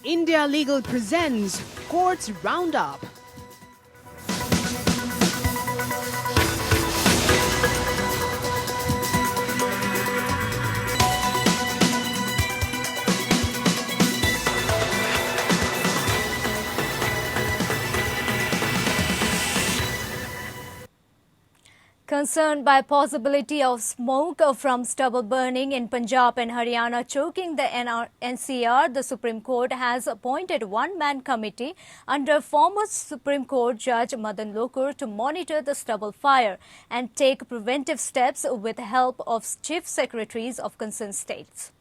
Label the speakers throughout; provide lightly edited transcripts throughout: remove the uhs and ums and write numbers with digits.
Speaker 1: India Legal presents Courts Roundup.
Speaker 2: Concerned by possibility of smoke from stubble burning in Punjab and Haryana choking the NCR, the Supreme Court has appointed one-man committee under former Supreme Court Judge Madan Lokur to monitor the stubble fire and take preventive steps with the help of chief secretaries of concerned states.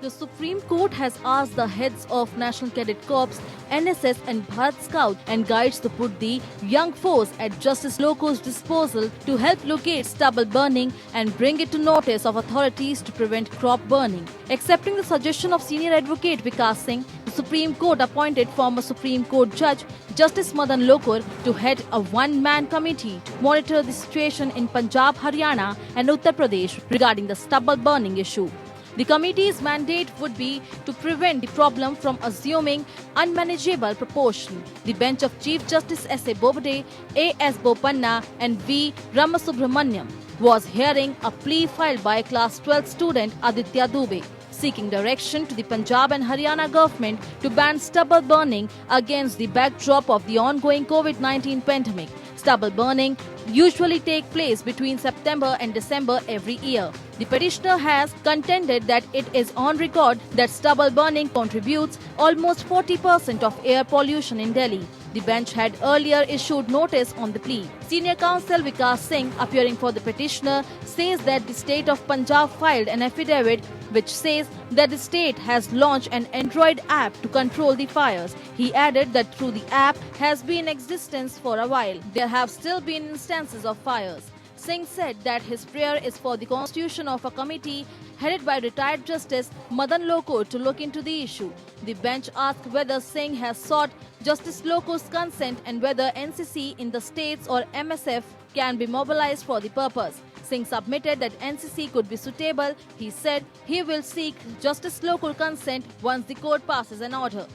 Speaker 3: The Supreme Court has asked the heads of National Cadet Corps, NSS and Bharat Scout and Guides to put the young force at Justice Lokur's disposal to help locate stubble burning and bring it to notice of authorities to prevent crop burning. Accepting the suggestion of senior advocate Vikas Singh, the Supreme Court appointed former Supreme Court Judge Justice Madan Lokur to head a one-man committee to monitor the situation in Punjab, Haryana and Uttar Pradesh regarding the stubble burning issue. The committee's mandate would be to prevent the problem from assuming unmanageable proportion. The bench of Chief Justice S.A. Bobde, A.S. Bopanna and V. Ramasubramaniam was hearing a plea filed by a Class 12 student Aditya Dubey, seeking direction to the Punjab and Haryana government to ban stubble burning against the backdrop of the ongoing COVID-19 pandemic. Stubble burning usually take place between September and December every year. The petitioner has contended that it is on record that stubble burning contributes almost 40% of air pollution in Delhi. The bench had earlier issued notice on the plea. Senior counsel Vikas Singh, appearing for the petitioner, says that the state of Punjab filed an affidavit which says that the state has launched an Android app to control the fires. He added that through the app has been in existence for a while. There have still been instances of fires. Singh said that his prayer is for the constitution of a committee headed by retired Justice Madan Lokur to look into the issue. The bench asked whether Singh has sought Justice Lokur's consent and whether NCC in the states or MSF can be mobilized for the purpose. Singh submitted that NCC could be suitable. He said he will seek Justice Lokur consent once the court passes an order.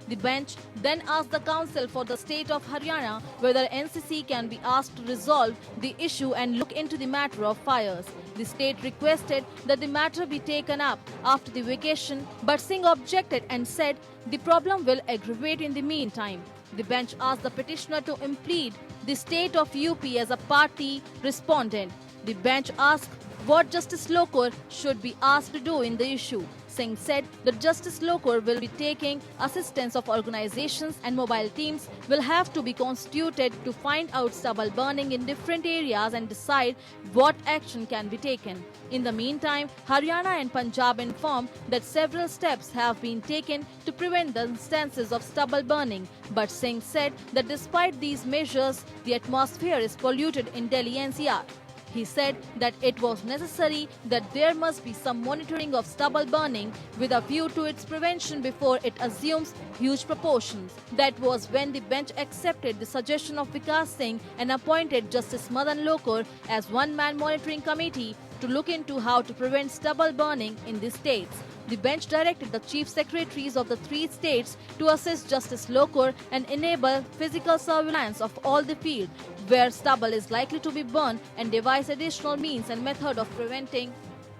Speaker 3: The bench then asked the counsel for the state of Haryana whether NCC can be asked to resolve the issue and look into the matter of fires. The state requested that the matter be taken up after the vacation, but Singh objected and said the problem will aggravate in the meantime. The bench asked the petitioner to implead the state of UP as a party respondent. The bench asked what Justice Lokur should be asked to do in the issue. Singh said that Justice Lokur will be taking assistance of organizations and mobile teams will have to be constituted to find out stubble burning in different areas and decide what action can be taken. In the meantime, Haryana and Punjab informed that several steps have been taken to prevent the instances of stubble burning. But Singh said that despite these measures, the atmosphere is polluted in Delhi NCR. He said that it was necessary that there must be some monitoring of stubble burning with a view to its prevention before it assumes huge proportions. That was when the bench accepted the suggestion of Vikas Singh and appointed Justice Madan Lokur as one-man monitoring committee to look into how to prevent stubble burning in the states. The bench directed the chief secretaries of the three states to assist Justice Lokur and enable physical surveillance of all the field where stubble is likely to be burned and devise additional means and method of preventing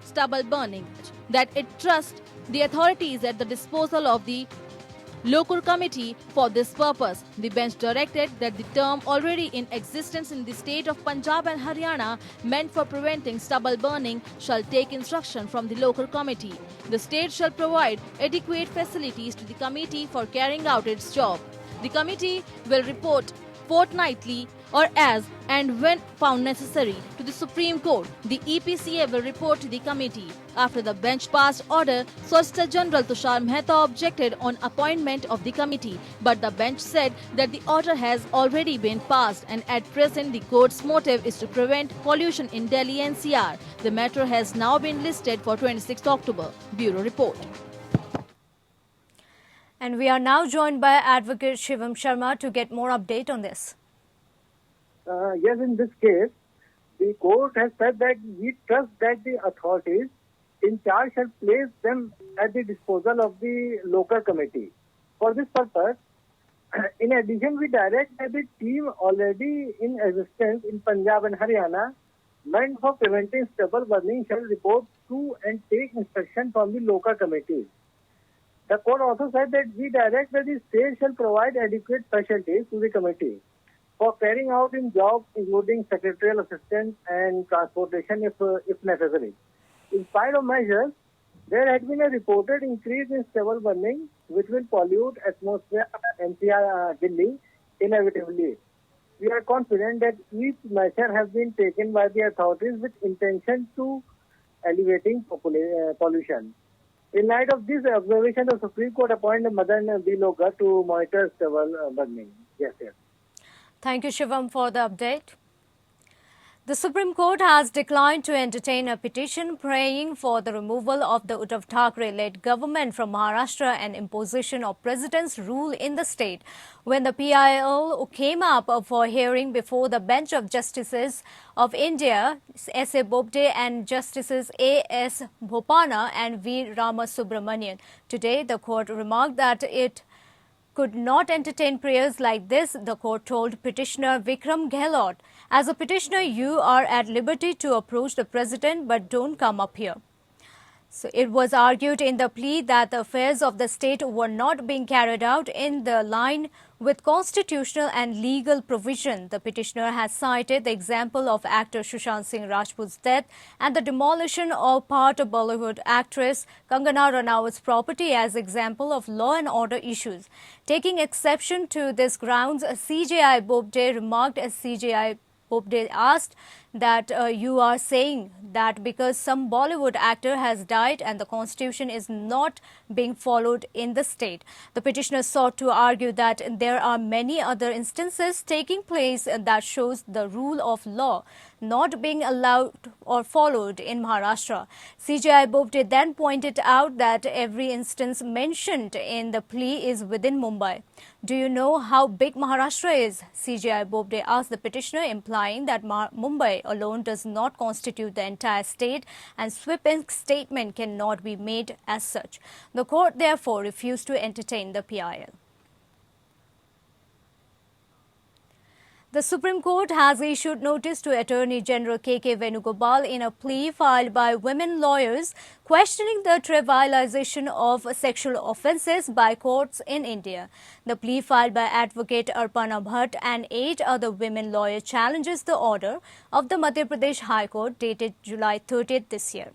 Speaker 3: stubble burning. That it trusts the authorities at the disposal of the Lokur Committee for this purpose. The bench directed that the term already in existence in the state of Punjab and Haryana meant for preventing stubble burning shall take instruction from the Lokur Committee. The state shall provide adequate facilities to the committee for carrying out its job. The committee will report fortnightly or as and when found necessary to the Supreme Court. The EPCA will report to the committee. After the bench passed order, Solicitor General Tushar Mehta objected on appointment of the committee, but the bench said that the order has already been passed and at present the court's motive is to prevent pollution in Delhi NCR. The matter has now been listed for 26 October. Bureau Report.
Speaker 2: And we are now joined by Advocate Shivam Sharma to get more update on this.
Speaker 4: Yes, in this case, the court has said that we trust that the authorities in charge shall place them at the disposal of the local committee. For this purpose, in addition, we direct that the team already in existence in Punjab and Haryana meant for preventing stubble burning shall report to and take instruction from the local committees. The court also said that we direct that the state shall provide adequate facilities to the committee for carrying out in jobs including secretarial assistance and transportation if necessary. In spite of measures, there had been a reported increase in stubble burning which will pollute atmosphere NCR Delhi inevitably. We are confident that each measure has been taken by the authorities with intention to alleviating pollution. In light of this observation, the Supreme Court appointed Madan Lokur to monitor stubble burning. Yes, yes.
Speaker 2: Thank you, Shivam, for the update. The Supreme Court has declined to entertain a petition praying for the removal of the Uddhav Thackeray-led government from Maharashtra and imposition of President's rule in the state when the PIL came up for hearing before the bench of Justices of India, S.A. Bobde, and Justices A.S. Bhopana and V. Ramasubramanian. Today, the court remarked that it could not entertain prayers like this, the court told petitioner Vikram Gehlot. As a petitioner, you are at liberty to approach the president, but don't come up here. So it was argued in the plea that the affairs of the state were not being carried out in the line with constitutional and legal provision. The petitioner has cited the example of actor Sushant Singh Rajput's death and the demolition of part of Bollywood actress Kangana Ranaut's property as example of law and order issues. Taking exception to this grounds, CJI Bobde remarked as CJI Bobde asked that you are saying that because some Bollywood actor has died and the constitution is not being followed in the state. The petitioner sought to argue that there are many other instances taking place that shows the rule of law not being allowed or followed in Maharashtra. CJI Bobde then pointed out that every instance mentioned in the plea is within Mumbai. Do you know how big Maharashtra is? CJI Bobde asked the petitioner, implying that Mumbai alone does not constitute the entire state and sweeping statement cannot be made as such. The court therefore refused to entertain the PIL. The Supreme Court has issued notice to Attorney General K.K. Venugopal in a plea filed by women lawyers questioning the trivialization of sexual offences by courts in India. The plea filed by Advocate Arpana Bhatt and 8 other women lawyers challenges the order of the Madhya Pradesh High Court dated July 30th this year,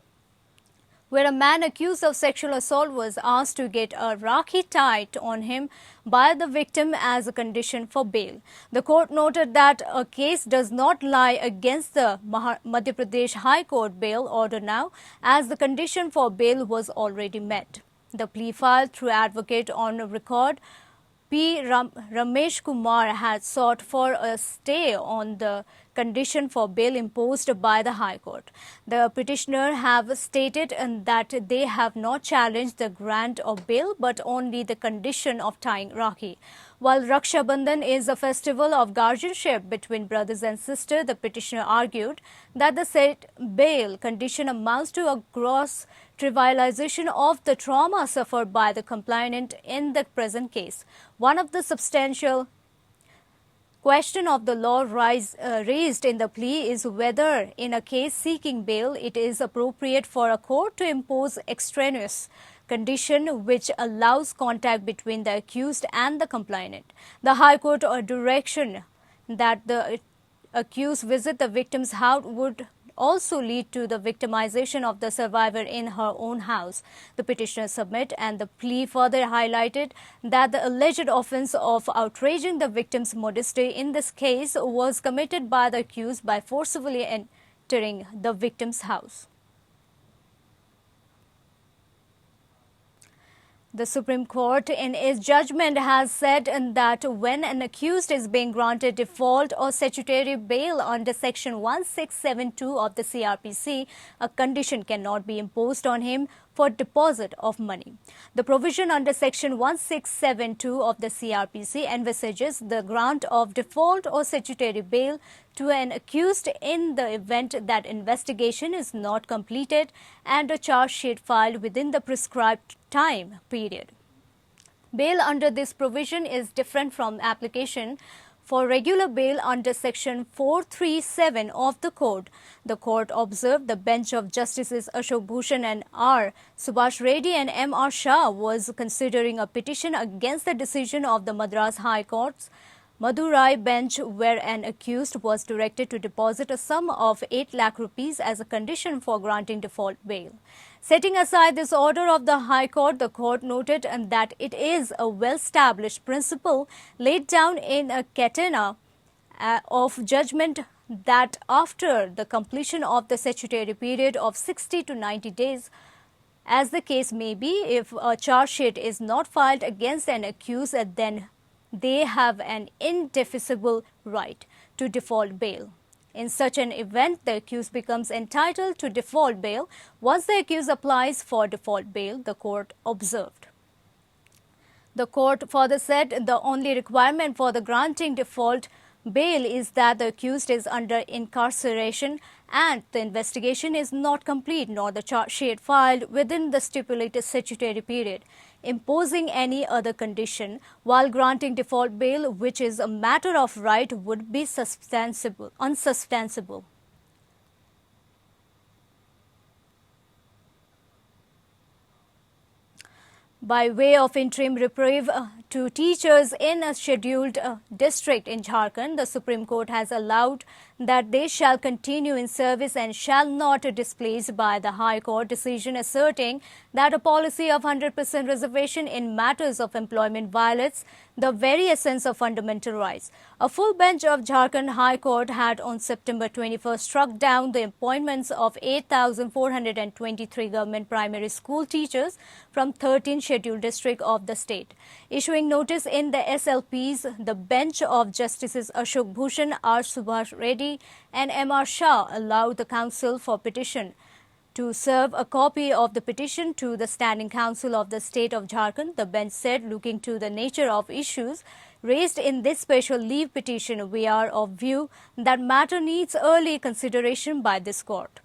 Speaker 2: where a man accused of sexual assault was asked to get a rakhi tied on him by the victim as a condition for bail. The court noted that a case does not lie against the Madhya Pradesh High Court bail order now, as the condition for bail was already met. The plea filed through advocate on record P. Ramesh Kumar had sought for a stay on the condition for bail imposed by the High Court. The petitioner have stated that they have not challenged the grant of bail but only the condition of tying Rakhi. While Raksha Bandhan is a festival of guardianship between brothers and sisters, the petitioner argued that the said bail condition amounts to a gross trivialization of the trauma suffered by the complainant in the present case. One of the substantial question of the law raised in the plea is whether in a case seeking bail it is appropriate for a court to impose extraneous condition which allows contact between the accused and the complainant. The High Court direction that the accused visit the victim's house would also lead to the victimization of the survivor in her own house. The petitioner submit and the plea further highlighted that the alleged offence of outraging the victim's modesty in this case was committed by the accused by forcibly entering the victim's house. The Supreme Court in its judgment has said that when an accused is being granted default or statutory bail under Section 1672 of the CRPC, a condition cannot be imposed on him for deposit of money. The provision under Section 1672 of the CRPC envisages the grant of default or statutory bail to an accused in the event that investigation is not completed and a charge sheet filed within the prescribed time period. Bail under this provision is different from application for regular bail under Section 437 of the Code. The Court observed the bench of Justices Ashok Bhushan and R. Subhash Reddy and M. R. Shah was considering a petition against the decision of the Madras High Court's Madurai bench, where an accused was directed to deposit a sum of 8 lakh rupees as a condition for granting default bail. Setting aside this order of the High Court, the Court noted that it is a well-established principle laid down in a catena of judgment that after the completion of the statutory period of 60 to 90 days, as the case may be, if a charge sheet is not filed against an accused, then they have an indefeasible right to default bail. In such an event, the accused becomes entitled to default bail once the accused applies for default bail, the Court observed. The Court further said the only requirement for the granting default bail is that the accused is under incarceration and the investigation is not complete nor the charge sheet filed within the stipulated statutory period. Imposing any other condition while granting default bail, which is a matter of right, would be unsubstantiable. By way of interim reprieve to teachers in a scheduled district in Jharkhand, the Supreme Court has allowed that they shall continue in service and shall not be displaced by the High Court decision asserting that a policy of 100% reservation in matters of employment violates the very essence of fundamental rights. A full bench of Jharkhand High Court had on September 21st struck down the appointments of 8,423 government primary school teachers from 13 scheduled districts of the state. Issuing notice in the SLPs, the bench of Justices Ashok Bhushan, R. Subhash Reddy and M. R. Shah allowed the counsel for petition to serve a copy of the petition to the Standing Council of the State of Jharkhand. The bench said, looking to the nature of issues raised in this special leave petition, we are of view that matter needs early consideration by this court.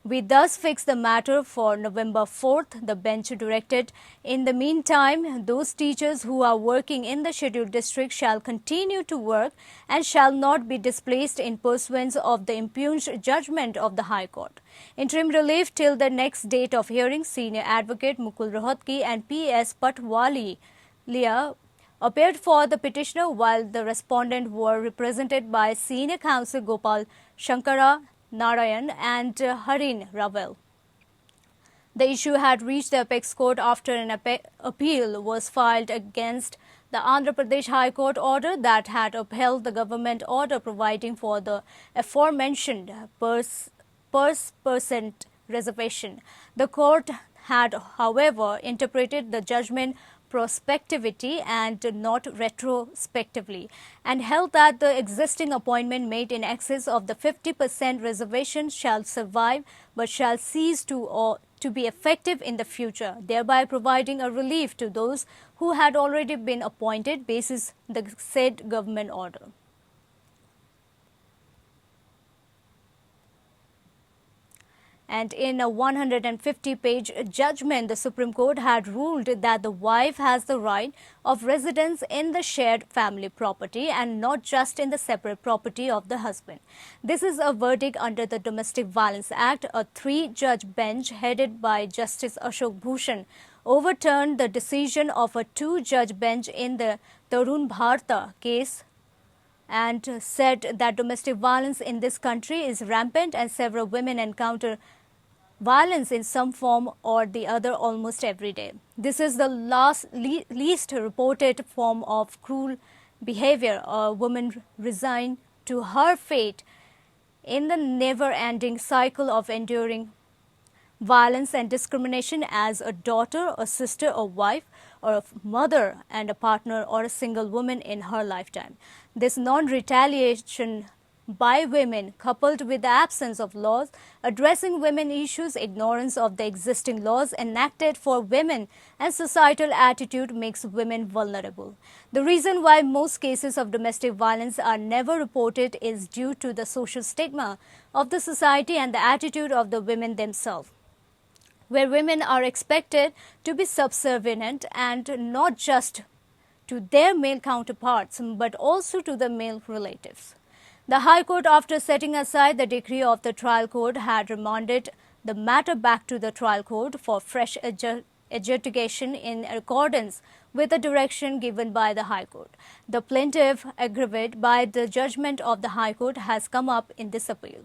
Speaker 2: We thus fix the matter for November 4th, the bench directed. In the meantime, those teachers who are working in the scheduled district shall continue to work and shall not be displaced in pursuance of the impugned judgment of the High Court. Interim relief till the next date of hearing, Senior Advocate Mukul Rohatgi and P.S. Patwalia appeared for the petitioner, while the respondent were represented by Senior Counsel Gopal Shankara Narayan and Harin Ravel. The issue had reached the apex court after an appeal was filed against the Andhra Pradesh High Court order that had upheld the government order providing for the aforementioned percent reservation. The court had, however, interpreted the judgment prospectively and not retrospectively, and held that the existing appointment made in excess of the 50% reservation shall survive but shall cease to be effective in the future, thereby providing a relief to those who had already been appointed basis the said government order. And in a 150-page judgment, the Supreme Court had ruled that the wife has the right of residence in the shared family property and not just in the separate property of the husband. This is a verdict under the Domestic Violence Act. A 3-judge bench headed by Justice Ashok Bhushan overturned the decision of a 2-judge bench in the Tarun Bharta case and said that domestic violence in this country is rampant and several women encounter violence in some form or the other almost every day. This is the least reported form of cruel behavior. A woman resigned to her fate in the never-ending cycle of enduring violence and discrimination as a daughter, a sister, a wife, or a mother and a partner or a single woman in her lifetime. This non-retaliation by women, coupled with the absence of laws addressing women issues, ignorance of the existing laws enacted for women, and societal attitude makes women vulnerable. The reason why most cases of domestic violence are never reported is due to the social stigma of the society and the attitude of the women themselves, where women are expected to be subservient and not just to their male counterparts but also to the male relatives. The High Court, after setting aside the decree of the trial court, had remanded the matter back to the trial court for fresh adjudication in accordance with the direction given by the High Court. The plaintiff, aggrieved by the judgment of the High Court, has come up in this appeal.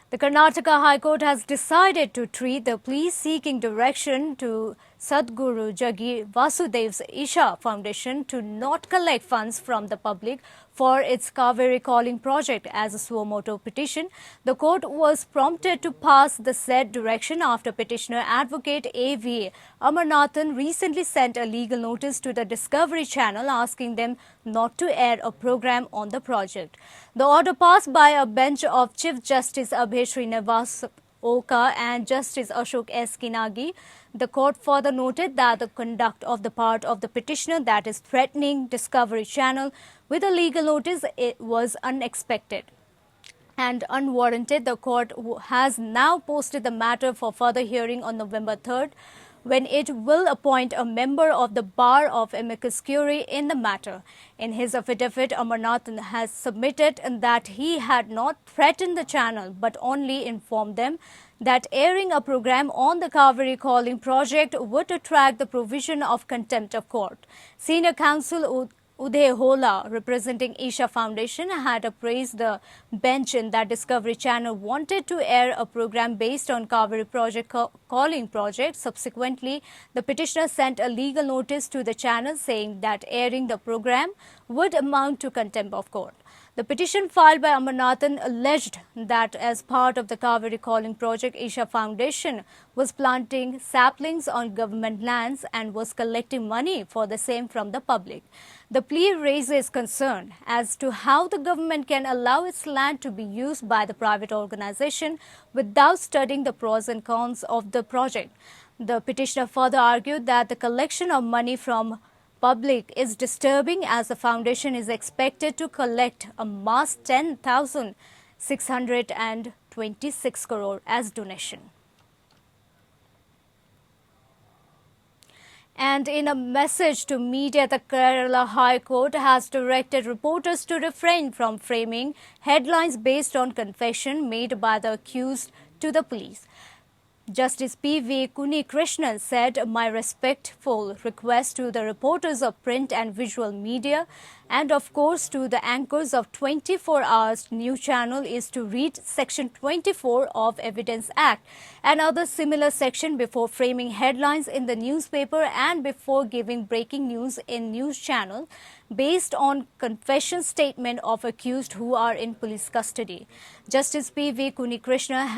Speaker 2: The Karnataka High Court has decided to treat the plea seeking direction to Sadhguru Jagi Vasudev's Isha Foundation to not collect funds from the public for its Kaveri Calling project as a suo motu petition. The court was prompted to pass the said direction after petitioner advocate A.V. Amarnathan recently sent a legal notice to the Discovery Channel asking them not to air a program on the project. The order passed by a bench of Chief Justice Abhay Srinivas Oka and Justice Ashok S. Kinagi. The court further noted that the conduct of the part of the petitioner, that is threatening Discovery Channel with a legal notice, it was unexpected and unwarranted. The court has now posted the matter for further hearing on November 3rd, when it will appoint a member of the bar of amicus curiae in the matter. In his affidavit, Amarnathan has submitted that he had not threatened the channel but only informed them that airing a program on the Kaveri Calling project would attract the provision of contempt of court. Senior counsel Uday Hola, representing Isha Foundation, had appraised the bench in that Discovery Channel wanted to air a program based on Kaveri project Calling project. Subsequently, the petitioner sent a legal notice to the channel saying that airing the program would amount to contempt of court. The petition filed by Amarnathan alleged that as part of the Kaveri Calling project, Isha Foundation was planting saplings on government lands and was collecting money for the same from the public. The plea raises concern as to how the government can allow its land to be used by the private organization without studying the pros and cons of the project. The petitioner further argued that the collection of money from public is disturbing as the foundation is expected to collect a mass 10,626 crore as donation. And in a message to media, the Kerala High Court has directed reporters to refrain from framing headlines based on confession made by the accused to the police. Justice P.V. Krishnan said, "My respectful request to the reporters of print and visual media and of course to the anchors of 24 Hours News Channel is to read Section 24 of Evidence Act and other similar section before framing headlines in the newspaper and before giving breaking news in news channel based on confession statement of accused who are in police custody." Justice P.V. Krishna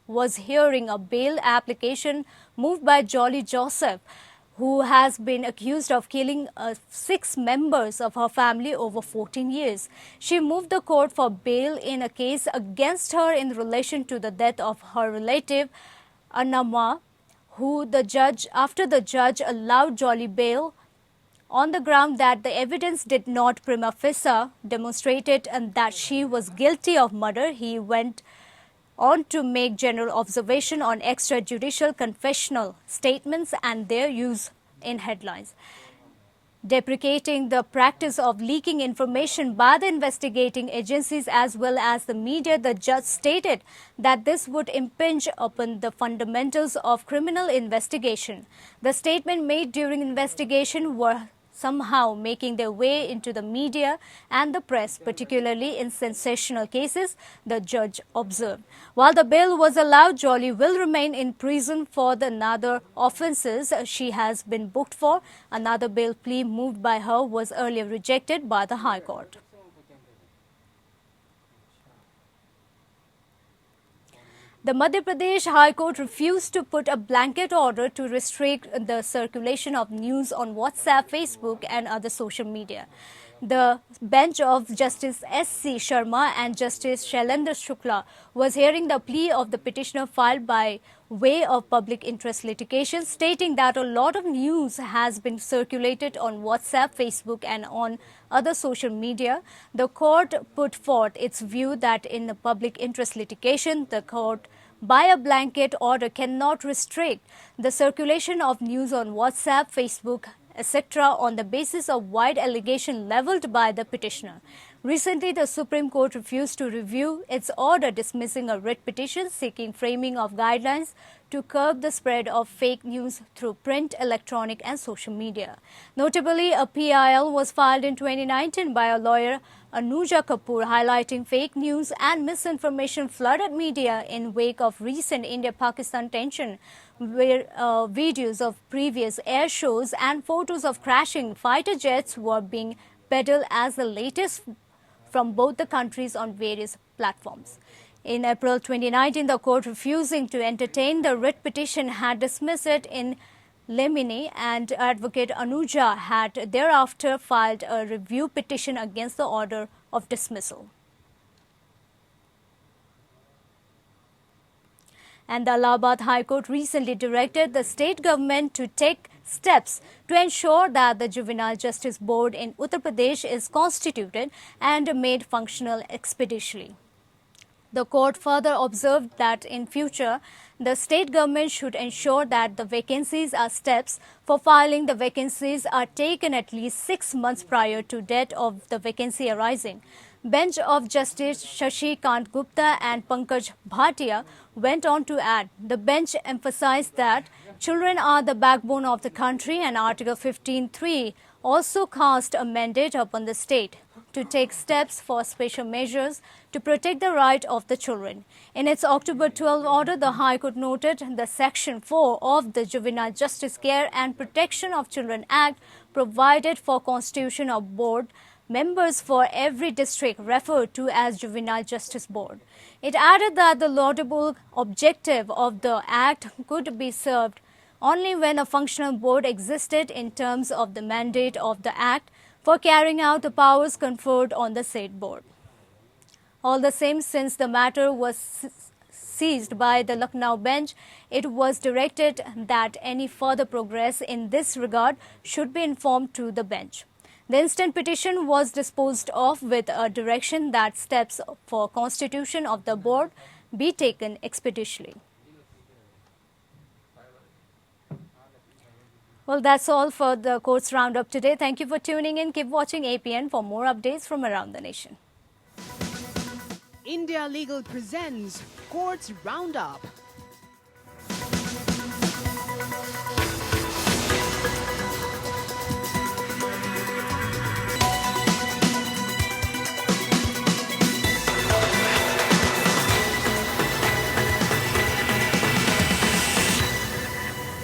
Speaker 2: was hearing a bail application moved by Jolly Joseph, who has been accused of killing 6 members of her family over 14 years. She moved the court for bail in a case against her in relation to the death of her relative Annamma, after the judge allowed Jolly bail on the ground that the evidence did not prima facie demonstrated and that she was guilty of murder. He went on to make general observation on extrajudicial confessional statements and their use in headlines. Deprecating the practice of leaking information by the investigating agencies as well as the media, the judge stated that this would impinge upon the fundamentals of criminal investigation. The statement made during investigation were somehow making their way into the media and the press, particularly in sensational cases, the judge observed. While the bail was allowed, Jolly will remain in prison for the another offences she has been booked for. Another bail plea moved by her was earlier rejected by the High Court. The Madhya Pradesh High Court refused to put a blanket order to restrict the circulation of news on WhatsApp, Facebook and other social media. The bench of Justice S.C. Sharma and Justice Shailendra Shukla was hearing the plea of the petitioner filed by way of public interest litigation, stating that a lot of news has been circulated on WhatsApp, Facebook and on other social media. The court put forth its view that in the public interest litigation, the court by a blanket order cannot restrict the circulation of news on WhatsApp, Facebook, etc. on the basis of wide allegation levelled by the petitioner. Recently, the Supreme Court refused to review its order dismissing a writ petition seeking framing of guidelines to curb the spread of fake news through print, electronic and social media. Notably, a PIL was filed in 2019 by a lawyer, Anuja Kapoor, highlighting fake news and misinformation flooded media in wake of recent India-Pakistan tension, where videos of previous air shows and photos of crashing fighter jets were being peddled as the latest from both the countries on various platforms. In April 2019, the court, refusing to entertain the writ petition, had dismissed it in limine, and Advocate Anuja had thereafter filed a review petition against the order of dismissal. And the Allahabad High Court recently directed the state government to take steps to ensure that the Juvenile Justice Board in Uttar Pradesh is constituted and made functional expeditiously. The court further observed that in future, the state government should ensure that the vacancies are steps for filing the vacancies are taken at least 6 months prior to date of the vacancy arising. Bench of Justice Shashi Kant Gupta and Pankaj Bhatia went on to add, the bench emphasized that children are the backbone of the country, and Article 15(3) also cast a mandate upon the state to take steps for special measures to protect the right of the children. In its October 12 order, the High Court noted the Section 4 of the Juvenile Justice Care and Protection of Children Act provided for constitution of board members for every district referred to as Juvenile Justice Board. It added that the laudable objective of the Act could be served only when a functional board existed in terms of the mandate of the Act for carrying out the powers conferred on the said board. All the same, since the matter was seized by the Lucknow bench, it was directed that any further progress in this regard should be informed to the bench. The instant petition was disposed of with a direction that steps for constitution of the board be taken expeditiously. Well, that's all for the court's roundup today. Thank you for tuning in. Keep watching APN for more updates from around the nation.
Speaker 1: India Legal presents Courts Roundup.